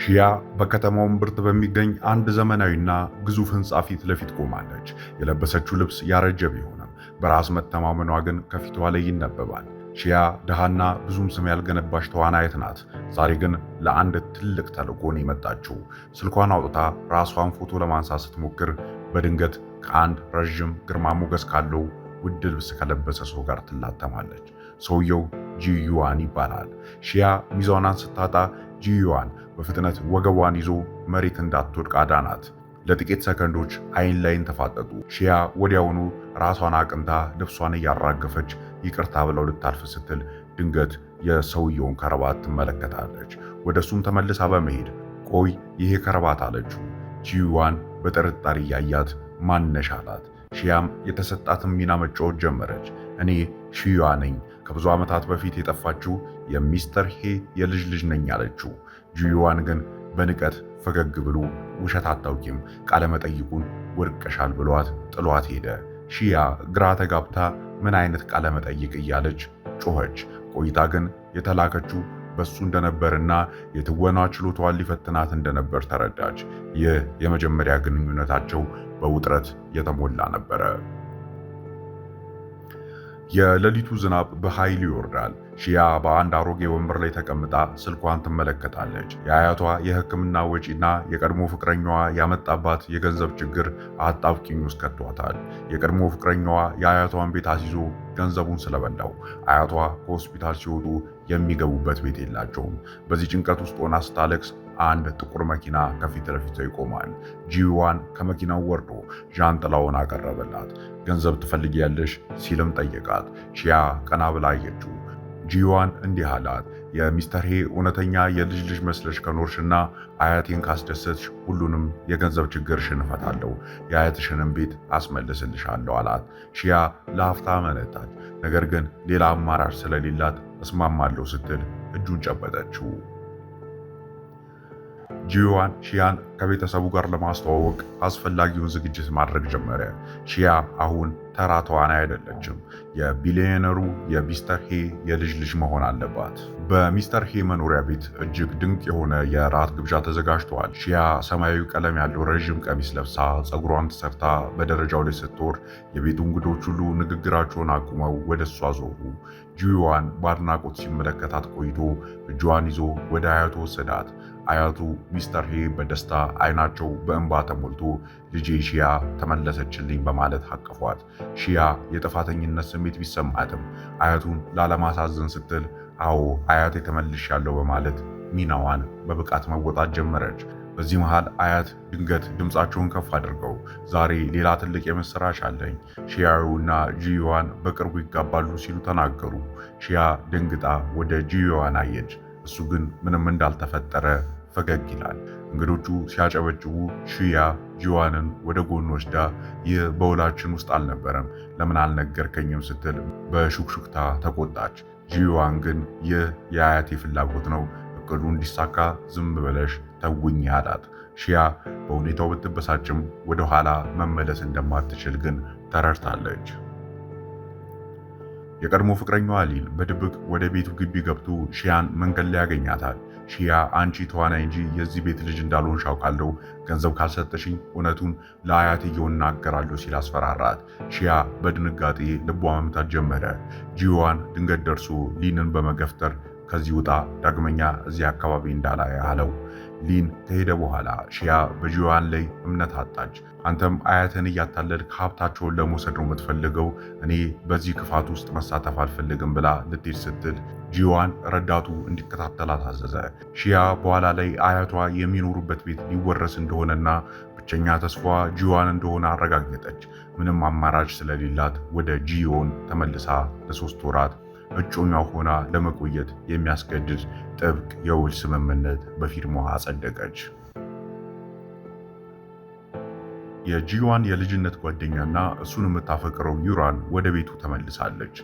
ሺያ በከተማው እምብርት በሚገኝ አንድ ዘመናዊና ግዙፍ ሕንፃ ፊት ለፊት ቆማለች። የለበሰችው ልብስ ያረጀ ቢሆንም በራስ መተማመኗ ግን ከፊቷ ላይ ይነበባል። ሺያ ድሃና ብዙም ስም ያልገነባች ተዋናይት ናት። ዛሬ ግን ለአንድ ትልቅ ተልዕኮ ነው የመጣችው። ስልኳን አውጥታ ራሷን ፎቶ ለማንሳት ስትሞክር በድንገት ከአንድ ረዥም ግርማ ሞገስ ካለው ውድ ልብስ ከለበሰ ሰው ጋር ትላተማለች። ሰውየው ጂዩዋን ይባላል። ሺያ ሚዛኗን ስታጣ ጂዩዋን በፍጥነት ወገቧን ይዞ መሬት እንዳትወድቅ አዳናት። ለጥቂት ሰከንዶች አይን ላይን ተፋጠጡ። ሺያ ወዲያውኑ ራሷን አቅንታ ልብሷን እያራገፈች ይቅርታ ብለው ልታልፍ ስትል ድንገት የሰውየውን ከረባት ትመለከታለች። ወደሱም ተመልሳ በመሄድ ቆይ ይሄ ከረባት አለችው። ጂዩዋን በጥርጣሬ እያያት ማነሽ አላት። ሺያም የተሰጣትን ሚና መጫወት ጀመረች። እኔ ሺያ ነኝ፣ ከብዙ ዓመታት በፊት የጠፋችው የሚስተር ሄ የልጅ ልጅ ነኝ አለችው። ጂዩዋን ግን በንቀት ፈገግ ብሎ ውሸት አታውቂም፣ ቃለ መጠይቁን ወድቀሻል ብሏት ጥሏት ሄደ። ሺያ ግራ ተጋብታ ምን አይነት ቃለ መጠይቅ እያለች ጮኸች። ቆይታ ግን የተላከችው በሱ እንደነበርና የትወና ችሎታዋን ሊፈትናት እንደነበር ተረዳች። ይህ የመጀመሪያ ግንኙነታቸው በውጥረት የተሞላ ነበረ። የሌሊቱ ዝናብ በኃይል ይወርዳል። ሺያ በአንድ አሮጌ ወንበር ላይ ተቀምጣ ስልኳን ትመለከታለች። የአያቷ የሕክምና ወጪና የቀድሞ ፍቅረኛዋ ያመጣባት የገንዘብ ችግር አጣብቂኝ ውስጥ ከቷታል። የቀድሞ ፍቅረኛዋ የአያቷን ቤት አስይዞ ገንዘቡን ስለበላው አያቷ ከሆስፒታል ሲወጡ የሚገቡበት ቤት የላቸውም። በዚህ ጭንቀት ውስጥ ሆና ስታለቅስ አንድ ጥቁር መኪና ከፊት ለፊቷ ይቆማል። ጂዋን ከመኪናው ወርዶ ዣንጥላውን አቀረበላት። ገንዘብ ትፈልጊያለሽ ሲልም ጠየቃት። ሺያ ቀና ብላ አየችው። ጂዋን እንዲህ አላት፣ የሚስተር ሄ እውነተኛ የልጅ ልጅ መስለሽ ከኖርሽና አያቴን ካስደሰትሽ ሁሉንም የገንዘብ ችግርሽን እፈታለሁ፣ የአያትሽንም ቤት አስመልስልሻለሁ አላት። ሺያ ለአፍታ አመነታች። ነገር ግን ሌላ አማራጭ ስለሌላት እስማማለሁ ስትል እጁን ጨበጠችው። ጂዋን ሺያን ከቤተሰቡ ጋር ለማስተዋወቅ አስፈላጊውን ዝግጅት ማድረግ ጀመረ። ሺያ አሁን ተራ ተዋናይ አይደለችም። የቢሊዮነሩ የሚስተር ሄ የልጅ ልጅ መሆን አለባት። በሚስተር ሄ መኖሪያ ቤት እጅግ ድንቅ የሆነ የራት ግብዣ ተዘጋጅቷል። ሺያ ሰማያዊ ቀለም ያለው ረዥም ቀሚስ ለብሳ ፀጉሯን ተሰርታ በደረጃው ላይ ስትወርድ የቤቱ እንግዶች ሁሉ ንግግራቸውን አቁመው ወደ እሷ ዞሩ። ጂዋን በአድናቆት ሲመለከታት ቆይቶ እጇን ይዞ ወደ አያቱ ወሰዳት። አያቱ ሚስተር ሄ በደስታ አይናቸው በእንባ ተሞልቶ ልጄ ሺያ ተመለሰችልኝ በማለት አቀፏት። ሺያ የጥፋተኝነት ስሜት ቢሰማትም አያቱን ላለማሳዘን ስትል አዎ አያቴ ተመልሻለሁ በማለት ሚናዋን በብቃት መወጣት ጀመረች። በዚህ መሃል አያት ድንገት ድምፃቸውን ከፍ አድርገው ዛሬ ሌላ ትልቅ የምስራች አለኝ፣ ሺያውና ጂዩዋን በቅርቡ ይጋባሉ ሲሉ ተናገሩ። ሺያ ደንግጣ ወደ ጂዩዋን አየች። እሱ ግን ምንም እንዳልተፈጠረ ፈገግ ይላል። እንግዶቹ ሲያጨበጭቡ ሺያ ጂዋንን ወደ ጎን ወስዳ ይህ በውላችን ውስጥ አልነበረም፣ ለምን አልነገርከኝም ስትል በሹክሹክታ ተቆጣች። ጂዋን ግን ይህ የአያቴ ፍላጎት ነው፣ እቅዱ እንዲሳካ ዝም ብለሽ ተውኝ አላት። ሺያ በሁኔታው ብትበሳጭም ወደ ኋላ መመለስ እንደማትችል ግን ተረድታለች። የቀድሞ ፍቅረኛዋ ሊን በድብቅ ወደ ቤቱ ግቢ ገብቶ ሺያን መንገድ ላይ ያገኛታል። ሺያ አንቺ ተዋናይ እንጂ የዚህ ቤት ልጅ እንዳልሆንሽ አውቃለሁ፣ ገንዘብ ካልሰጠሽኝ እውነቱን ለአያትየው እናገራለሁ ሲል አስፈራራት። ሺያ በድንጋጤ ልቧ መምታት ጀመረ። ጂዋን ድንገት ደርሶ ሊንን በመገፍተር ከዚህ ውጣ፣ ዳግመኛ እዚህ አካባቢ እንዳላይ አለው። ሊን ከሄደ በኋላ ሺያ በጂዋን ላይ እምነት አጣች። አንተም አያትን እያታለልክ ሀብታቸውን ለመውሰድ ነው የምትፈልገው፣ እኔ በዚህ ክፋት ውስጥ መሳተፍ አልፈልግም ብላ ልትሄድ ስትል ጂዋን ረዳቱ እንዲከታተላት አዘዘ። ሺያ በኋላ ላይ አያቷ የሚኖሩበት ቤት ሊወረስ እንደሆነና ብቸኛ ተስፋ ጂዋን እንደሆነ አረጋገጠች። ምንም አማራጭ ስለሌላት ወደ ጂዮን ተመልሳ ለ3 ወራት እጮኛ ሆና ለመቆየት የሚያስገድድ ጥብቅ የውል ስምምነት በፊርማዋ አጸደቀች። የጂዋን የልጅነት ጓደኛና እሱን የምታፈቅረው ዩራን ወደ ቤቱ ተመልሳለች።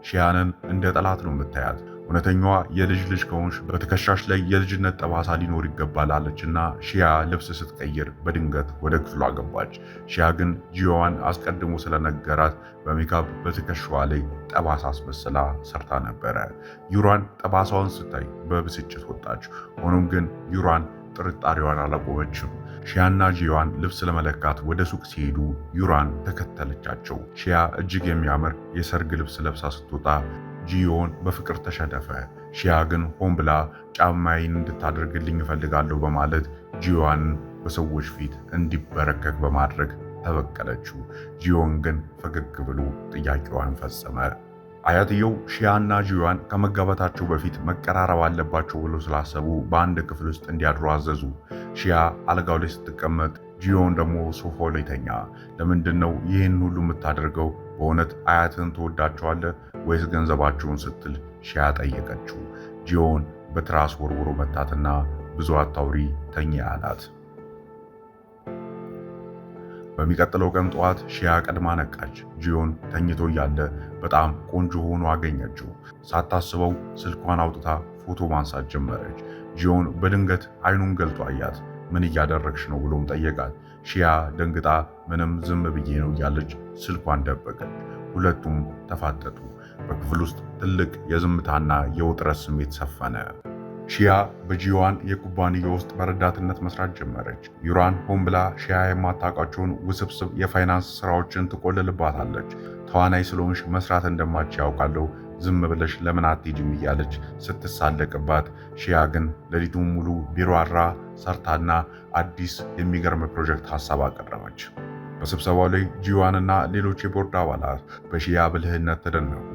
ሺያንን እንደ ጠላት ነው የምታያት። እውነተኛዋ የልጅ ልጅ ከሆንሽ በትከሻሽ ላይ የልጅነት ጠባሳ ሊኖር ይገባል አለችና ሺያ ልብስ ስትቀይር በድንገት ወደ ክፍሏ ገባች። ሺያ ግን ጂዋን አስቀድሞ ስለነገራት በሜካፕ በትከሻዋ ላይ ጠባሳ አስመስላ ሰርታ ነበረ። ዩራን ጠባሳውን ስታይ በብስጭት ወጣች። ሆኖም ግን ዩራን ጥርጣሬዋን አላቆመችም። ሺያና ጂዋን ልብስ ለመለካት ወደ ሱቅ ሲሄዱ ዩራን ተከተለቻቸው። ሺያ እጅግ የሚያምር የሰርግ ልብስ ለብሳ ስትወጣ ጂዮን በፍቅር ተሸነፈ። ሺያ ግን ሆን ብላ ጫማዬን እንድታደርግልኝ እፈልጋለሁ በማለት ጂዋንን በሰዎች ፊት እንዲበረከክ በማድረግ ተበቀለችው። ጂዮን ግን ፈገግ ብሎ ጥያቄዋን ፈጸመ። አያትየው ሺያና ጂዋን ከመጋባታቸው በፊት መቀራረብ አለባቸው ብሎ ስላሰቡ በአንድ ክፍል ውስጥ እንዲያድሩ አዘዙ። ሺያ አልጋው ላይ ስትቀመጥ ጂዮን ደግሞ ሶፋው ላይ ተኛ። ለምንድን ነው ይህን ሁሉ የምታደርገው? በእውነት አያትን ትወዳቸዋለህ ወይስ ገንዘባቸውን? ስትል ሺያ ጠየቀችው። ጂዮን በትራስ ወርውሮ መታትና ብዙ አታውሪ ተኛ አላት። በሚቀጥለው ቀን ጠዋት ሺያ ቀድማ ነቃች። ጂዮን ተኝቶ እያለ በጣም ቆንጆ ሆኖ አገኘችው። ሳታስበው ስልኳን አውጥታ ፎቶ ማንሳት ጀመረች። ጂዮን በድንገት አይኑን ገልጦ አያት። ምን እያደረግሽ ነው ብሎም ጠየቃት። ሺያ ደንግጣ ምንም ዝም ብዬ ነው እያለች ስልኳን ደበቀች። ሁለቱም ተፋጠጡ። በክፍል ውስጥ ትልቅ የዝምታና የውጥረት ስሜት ሰፈነ። ሺያ በጂዋን የኩባንያ ውስጥ በረዳትነት መስራት ጀመረች። ዩራን ሆን ብላ ሺያ የማታውቃቸውን ውስብስብ የፋይናንስ ስራዎችን ትቆልልባታለች። ተዋናይ ስለሆንሽ መስራት እንደማች ያውቃለሁ፣ ዝም ብለሽ ለምን አትሄጂም እያለች ስትሳለቅባት፣ ሺያ ግን ሌሊቱን ሙሉ ቢሮ አድራ ሰርታና አዲስ የሚገርም ፕሮጀክት ሀሳብ አቀረበች። በስብሰባው ላይ ጂዋንና ሌሎች የቦርድ አባላት በሺያ ብልህነት ተደነቁ።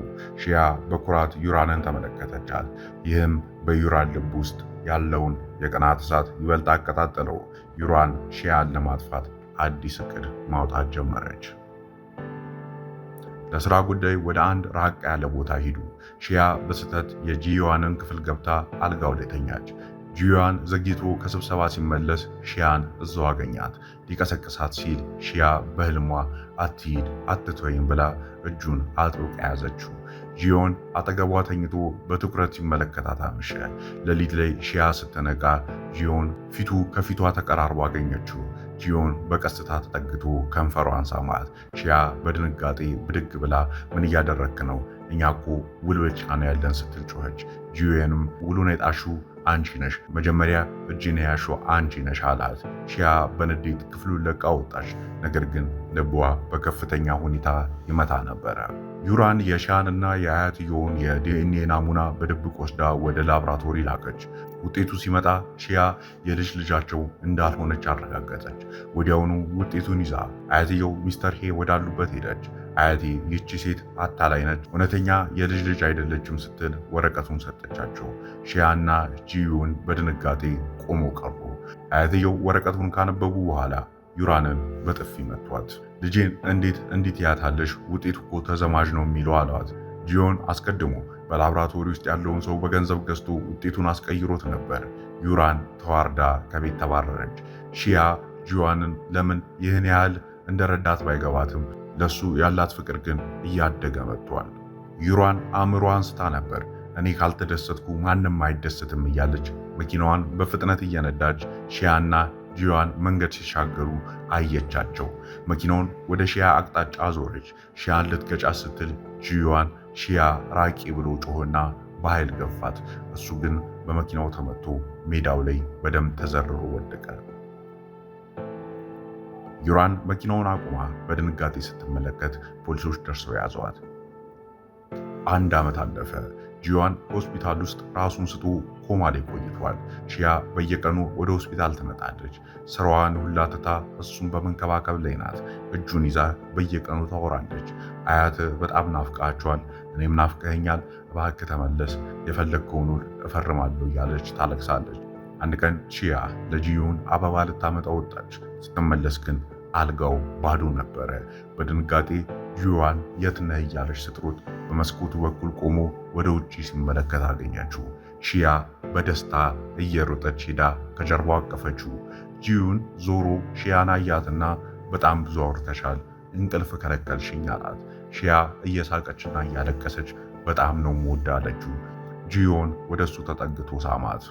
ሺያ በኩራት ዩራንን ተመለከተቻት። ይህም በዩራን ልብ ውስጥ ያለውን የቅናት እሳት ይበልጥ አቀጣጠለው። ዩራን ሺያን ለማጥፋት አዲስ እቅድ ማውጣት ጀመረች። ለስራ ጉዳይ ወደ አንድ ራቅ ያለ ቦታ ሂዱ። ሺያ በስህተት የጂዋንን ክፍል ገብታ አልጋው ላይ ተኛች። ጂዋን ዘግይቶ ከስብሰባ ሲመለስ ሺያን እዛው አገኛት። ሊቀሰቅሳት ሲል ሺያ በህልሟ አትሂድ አትተወኝ ብላ እጁን አጥብቃ ያዘችው። ጂዮን አጠገቧ ተኝቶ በትኩረት ሲመለከታት አመሸ። ሌሊት ላይ ሺያ ስትነቃ ጂዮን ፊቱ ከፊቷ ተቀራርቦ አገኘችው። ጂዮን በቀስታ ተጠግቶ ከንፈሯን ሳማት። ሺያ በድንጋጤ ብድግ ብላ ምን እያደረክ ነው? እኛ እኮ ውል ብቻ ነው ያለን ስትል ጮኸች። ጂዮንም ውሉን የጣልሽው አንቺ ነሽ፣ መጀመሪያ እጅን የያዝሽው አንቺ ነሽ አላት። ሺያ በንዴት ክፍሉን ለቃ ወጣች። ነገር ግን ልቧ በከፍተኛ ሁኔታ ይመታ ነበረ። ዩራን የሺያንና የአያትየውን የዲኤንኤ ናሙና በድብቅ ወስዳ ወደ ላብራቶሪ ላከች። ውጤቱ ሲመጣ ሺያ የልጅ ልጃቸው እንዳልሆነች አረጋገጠች። ወዲያውኑ ውጤቱን ይዛ አያትየው ሚስተር ሄ ወዳሉበት ሄደች። አያቴ ይህቺ ሴት አታላይ ነች፣ እውነተኛ የልጅ ልጅ አይደለችም ስትል ወረቀቱን ሰጠቻቸው። ሺያና ጂዩን በድንጋጤ ቆመው ቀሩ። አያትየው ወረቀቱን ካነበቡ በኋላ ዩራንን በጥፊ መቷት። ልጄን እንዴት ያታለሽ? ውጤቱ እኮ ተዘማጅ ነው የሚለው አሏት። ጂዮን አስቀድሞ በላብራቶሪ ውስጥ ያለውን ሰው በገንዘብ ገዝቶ ውጤቱን አስቀይሮት ነበር። ዩራን ተዋርዳ ከቤት ተባረረች። ሺያ ጂዋንን ለምን ይህን ያህል እንደረዳት ባይገባትም ለሱ ያላት ፍቅር ግን እያደገ መጥቷል። ዩራን አእምሮ አንስታ ነበር። እኔ ካልተደሰትኩ ማንም አይደሰትም እያለች መኪናዋን በፍጥነት እየነዳች ሺያና ጂዋን መንገድ ሲሻገሩ አየቻቸው። መኪናውን ወደ ሺያ አቅጣጫ አዞረች። ሺያን ልትገጫት ስትል ጂዋን ሺያ ራቂ ብሎ ጮሆና በኃይል ገፋት። እሱ ግን በመኪናው ተመቶ ሜዳው ላይ በደም ተዘርሮ ወደቀ። ዩራን መኪናውን አቁማ በድንጋጤ ስትመለከት ፖሊሶች ደርሰው ያዘዋት። 1 ዓመት አለፈ። ጂዋን ሆስፒታል ውስጥ ራሱን ስቶ ኮማ ላይ ቆይቷል። ሺያ በየቀኑ ወደ ሆስፒታል ትመጣለች። ስራዋን ሁላ ትታ እሱን በመንከባከብ ላይ ናት። እጁን ይዛ በየቀኑ ታወራለች። አያት በጣም ናፍቃቸዋል፣ እኔም ናፍቀኸኛል፣ እባክህ ተመለስ፣ የፈለግከውን ውል እፈርማለሁ እያለች ታለቅሳለች። አንድ ቀን ሺያ ለጂዩን አበባ ልታመጣ ወጣች። ስትመለስ ግን አልጋው ባዶ ነበረ። በድንጋጤ ጂዋን የት ነህ እያለች ስትሮጥ በመስኮቱ በኩል ቆሞ ወደ ውጪ ሲመለከት አገኘችው። ሺያ በደስታ እየሮጠች ሄዳ ከጀርባው አቀፈችው። ጂዩን ዞሮ ሺያን አያትና በጣም ብዙ አውርተሻል፣ እንቅልፍ ከለከልሽኝ አላት። ሺያ እየሳቀችና እያለቀሰች በጣም ነው የምወዳ አለችው። ጂዮን ወደሱ ተጠግቶ ሳማት።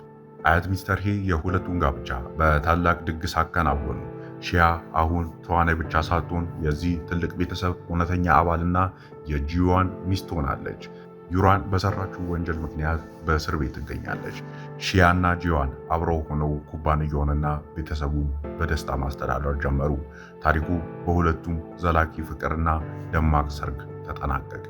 አያት ሚስተር ሄ የሁለቱን ጋብቻ በታላቅ ድግስ አከናወኑ። ሺያ አሁን ተዋናይ ብቻ ሳትሆን የዚህ ትልቅ ቤተሰብ እውነተኛ አባልና የጂዋን ሚስት ሆናለች። ዩራን በሰራችው ወንጀል ምክንያት በእስር ቤት ትገኛለች። ሺያና ጂዋን አብረው ሆነው ኩባንያውንና ቤተሰቡን በደስታ ማስተዳደር ጀመሩ። ታሪኩ በሁለቱም ዘላቂ ፍቅርና ደማቅ ሰርግ ተጠናቀቀ።